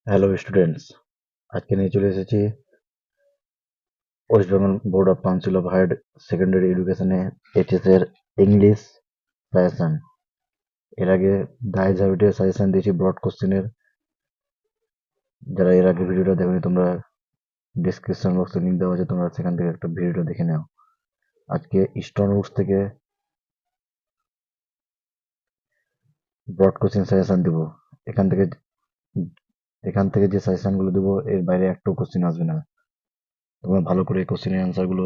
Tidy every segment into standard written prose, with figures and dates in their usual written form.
Hello students, আজকে নিয়ে চলে এসেছি West Bengal board of council of higher secondary এডুকেশনে এইচএস এর ইংলিশ সাজেশন। এর আগে দায় ঝাবিটে সাজেশন দিয়েছি ব্রড কোশ্চেনের। যারা এর আগে ভিডিওটা দেখোনি, তোমরা ডিসক্রিপশন বক্সে লিঙ্ক দেওয়া আছে, তোমরা সেখান থেকে একটা ভিডিওটা দেখে নাও। আজকে স্টোন উডস থেকে ব্রড কোশ্চেন সাজেশন দিব। এখান থেকে এখান থেকে যে সাজেশন গুলো দিব, এর বাইরে একটাও কোশ্চেন আসবে না। তোমরা ভালো করে এই কোশ্চেনের অ্যান্সার গুলো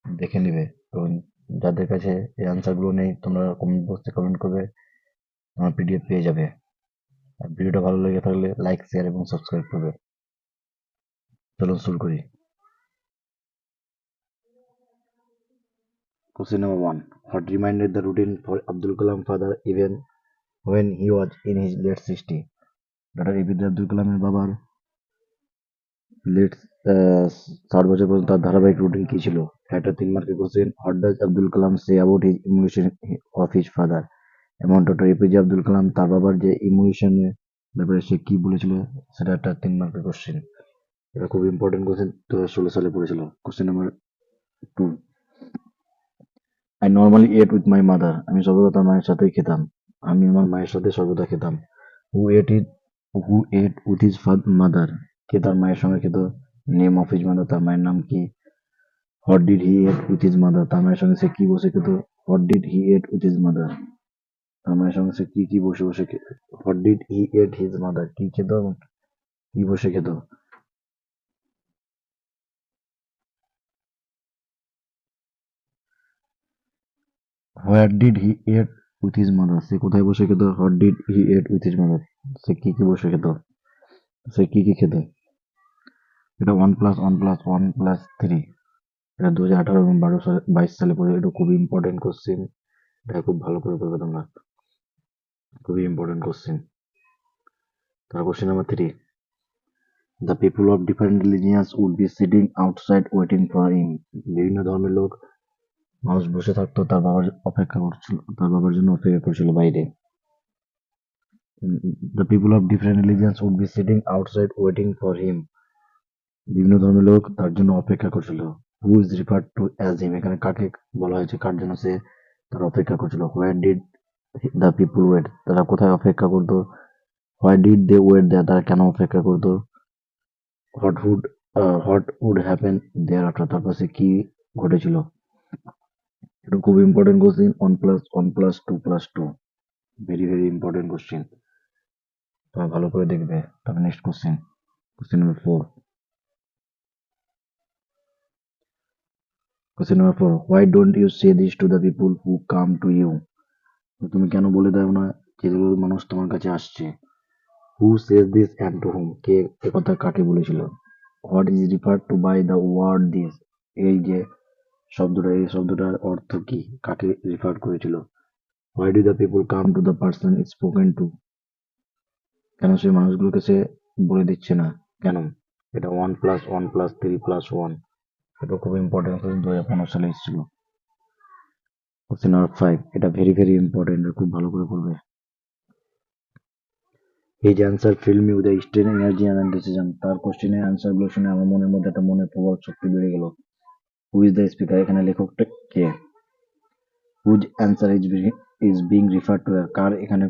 দেখে নিবে, এবং যাদের কাছে এই অ্যান্সার গুলো নেই, তোমরা কমেন্ট বক্সে কমেন্ট করবে, আমার পিডিএফ পেয়ে যাবে। আর ভিডিওটা ভালো লেগে থাকলে লাইক, শেয়ার এবং সাবস্ক্রাইব করবে। চলুন শুরু করি। Question number 1. What reminded the routine for Abdul Kalam father even when he was in his late 60? Doctor APJ Abdul কালামের বাবার লেট 60 বছর পর্যন্ত তার ধারাবাহিক রুটিন কি ছিল? একটা 3 মার্কের question. What does Abdul Kalam say about his emotion of his father? এবং ডক্টর এপিজে আব্দুল কালাম তার বাবার যে ইমোশনের ব্যাপারে সে কি বলেছিল, সেটা একটা 3 মার্কের কোশ্চেন। এটা খুব ইম্পর্টেন্ট কোশ্চেন, 2016 সালে পড়েছিল। Question number 2. I normally at with my mother. আমি সর্বদা তার মায়ের সাথেই খেতাম। আমি আমার মায়ের সাথে সর্বদা খেতাম। হু এট ইট হু এট উইথ হিজ মাদার? কে তার মায়ের সঙ্গে খেত? নেম অফ হিজ মাদার, তার মায়ের নাম কি? What did he eat with his mother? তার মায়ের সঙ্গে সে কি বসে খেত? What did he eat with his mother? তার মায়ের সঙ্গে সে কি কি বসে বসে খেত? What did he eat his mother? কি খেত এবং কি বসে খেত? What did he eat with his mother? সে কোথায় বসে খেত? What did he eat with his mother? সে কি কি বসে খেত? সে কি কি খেত? এটা 1+1+1+3। এটা 2018 এবং 22 সালে পড়ে। এটা খুবই ইম্পর্টেন্ট কোশ্চেন। এটা খুব ভালো করে করবে তোমরা। খুবই ইম্পর্টেন্ট কোশ্চেন। তার question number 3. The people of different religions would be sitting outside waiting for him. বিভিন্ন ধর্মের লোক, মানুষ বসে থাকতো, তার বাবার জন্য অপেক্ষা করছিল বাইরে। The people of different religions would be sitting outside waiting for him. বিভিন্ন ধর্মের লোক তার জন্য অপেক্ষা করছিল। Who is referred to as him? এখানে কাকে বলা হয়েছে, কার জন্য সে তার অপেক্ষা করছিল? Where did the people wait? তারা কোথায় অপেক্ষা করতো? Why did they wait there? তারা কেন অপেক্ষা করতো? What would what would happen there after? তারপর সে কি ঘটেছিল? এটা খুব important question. 1+1+2+2, very very important question. তোমরা ভালো করে দেখবে। তারপর next question, question number 4. Question number 4. Why don't you say this to the people who come to you? তুমি কেন বলে দাও না যেগুলো মানুষ তোমার কাছে আসছে? Who says this and to whom? কে একথা কাকে বলেছিল? What is referred to by the word this? এই শব্দটার অর্থ কি? কাকে রিফার করেছিল? Why do the people come to the person spoken to? কেন সেই মানুষগুলোকে সে বলে দিচ্ছে না? কেন? এটা 1+1+3+1। এটা খুব ইম্পর্টেন্ট কোশ্চেন, 2015 সালে এসেছিল। Question number 5. এটা ভেরি ভেরি ইম্পর্টেন্ট, খুব ভালো করে পড়বে। His answer fill me with strain energy and decision. তার কোশ্চেনের অ্যান্সার গুলো শুনে আমার মনের মধ্যে একটা মনের প্রবল শক্তি বেড়ে গেল। Who is the speaker? এখানে লেখকটা কে? Whose answer is being refer to? কার এখানে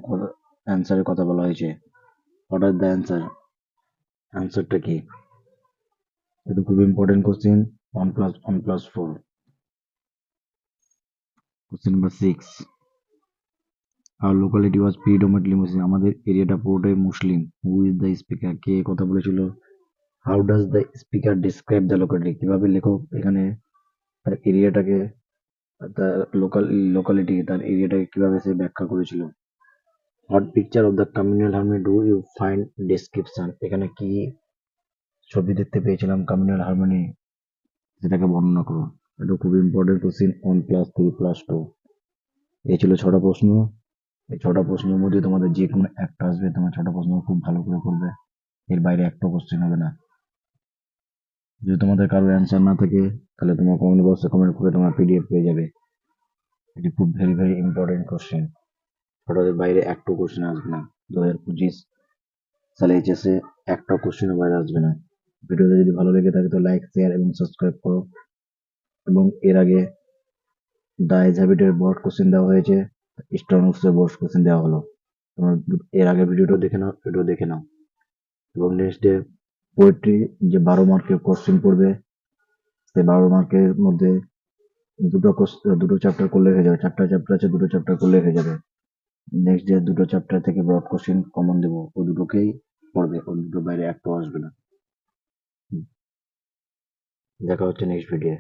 অ্যান্সারের কথা বলা হয়েছে? What are the answer? অ্যান্সারটা কি? এটা খুব important question. 1+1+4। Question number 6. Our locality was predominantly Muslim. আমাদের এরিয়াটা পুরোটাই মুসলিম। Who is the speaker? কে কথা বলেছিল? How does the speaker describe the locality? কিভাবে লেখক এখানে তার এরিয়াটাকে, তার লোকালিটি, তার এরিয়াটাকে কিভাবে সে ব্যাখ্যা করেছিল? What picture of the communal harmony do you find description? এখানে কি ছবি দেখতে পেয়েছিলাম কমিউনাল হারমনি, সেটাকে বর্ণনা করো। এটা খুব ইম্পর্টেন্ট কোশ্চেন। 1+3+2। এই ছিল 6টা প্রশ্ন। এই 6টা প্রশ্নের মধ্যে তোমাদের যে কোনো একটা আসবে। তোমার 6টা প্রশ্ন খুব ভালো করে করবে, এর বাইরে একটা কোশ্চেন হবে না। যদি তোমাদের কারো অ্যান্সার না থাকে, তাহলে তোমার কমেন্ট বক্সে কমেন্ট করে তোমার পিডিএফ পেয়ে যাবে। এটি খুব ভেরি ভেরি ইম্পর্টেন্ট কোশ্চেন। 6টার বাইরে একটা কোশ্চেন আসবে না। 2025 তাহলে এইচএসে একটা কোশ্চেনও বাইরে আসবে না। ভিডিওটা যদি ভালো লেগে থাকে তো লাইক, শেয়ার এবং সাবস্ক্রাইব করো। এবং এর আগে দ্য এজ হ্যাবিটের বোর্ড কোশ্চেন দেওয়া হয়েছে, স্ট্রনক্সের বোর্ড কোশ্চেন দেওয়া হলো। তোমরা এর আগের ভিডিও দেখে নাও। এবং নেক্সট ডে পোয়েট্রি যে 12 মার্কের কোশ্চেন পড়বে, সেই 12 মার্কের মধ্যে দুটো চ্যাপ্টার করলে হয়ে যাবে। 4টা চ্যাপ্টার আছে, দুটো চ্যাপ্টার করলে হয়ে যাবে। নেক্সট ডে দুটো চ্যাপ্টার থেকে ব্রড কোশ্চেন কমন দেবো, ও দুটোকেই পড়বে, ও দুটোর বাইরে একটাও আসবে না। দেখা হচ্ছে নেক্সট ভিডিও।